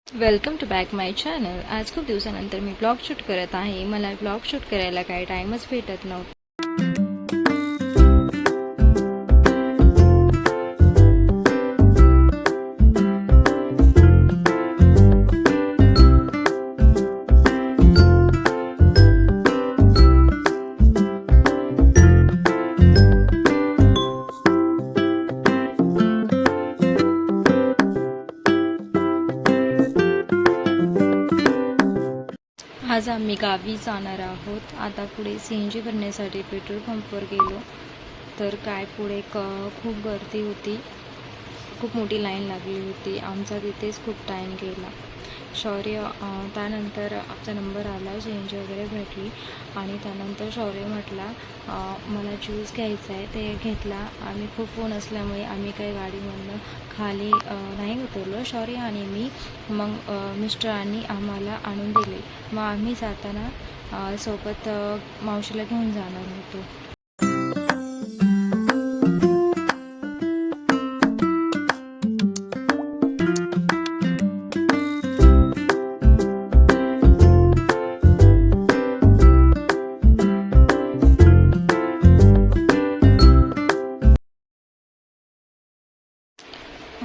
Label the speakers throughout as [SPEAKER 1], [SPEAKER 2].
[SPEAKER 1] Welcome to back my channel. आज खूप दिवसानंतर मी ब्लॉग शूट करत आहे. मला ब्लॉग शूट करायला काही टाईमच भेटत नव्हता. आज आम्ही गावी जाणार आहोत. आता पुढे CNG भरण्यासाठी पेट्रोल पंपवर गेलो तर काय पुढे खूप गर्दी होती, खूप मोठी लाईन लागली होती. आमचा तिथेच खूप टाईम गेला. त्यानंतर आमचा नंबर आला, CNG वगैरे भेटली आणि त्यानंतर शौर्य म्हटला मला ज्यूस घ्यायचा आहे. ते घेतला. आम्ही खूप ऊन असल्यामुळे आम्ही काही गाडीमधनं खाली नाही उतरलो, शौर्य आणि मी. मग मिस्टरांनी आम्हाला आणून दिले. मग आम्ही जाताना सोबत मावशीला घेऊन जाणार होतो.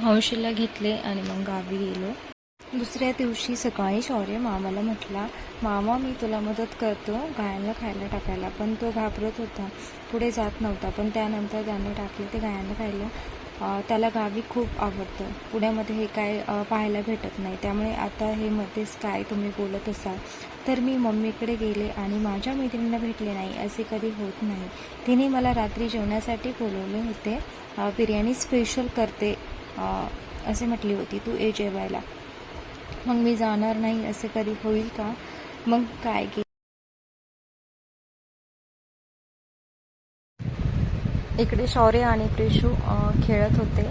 [SPEAKER 1] मावशीला घेतले आणि मग गावी गेलो. दुसऱ्या दिवशी सकाळी शौर्य मामाला म्हटला, मामा मी तुला मदत करतो गायांना खायला टाकायला. पण तो घाबरत होता, पुढे जात नव्हता. पण त्यानंतर त्याने टाकले ते गायांना खायला. त्याला गावी खूप आवडतं. पुण्यामध्ये हे काय पाहायला भेटत नाही. त्यामुळे आता हे मध्येच काय तुम्ही बोलत असाल. तर मी मम्मीकडे गेले आणि माझ्या मैत्रिणींना भेटले नाही. असे कधी होत नाही. तिने मला रात्री जेवणासाठी बोलवले होते. बिर्याणी स्पेशल करते असे म्हटली होती, तू ये जेवायला. मग मी जाणार नाही असे कधी होईल का? मग काय की इकडे शौर्य आणि प्रेशू खेळत होते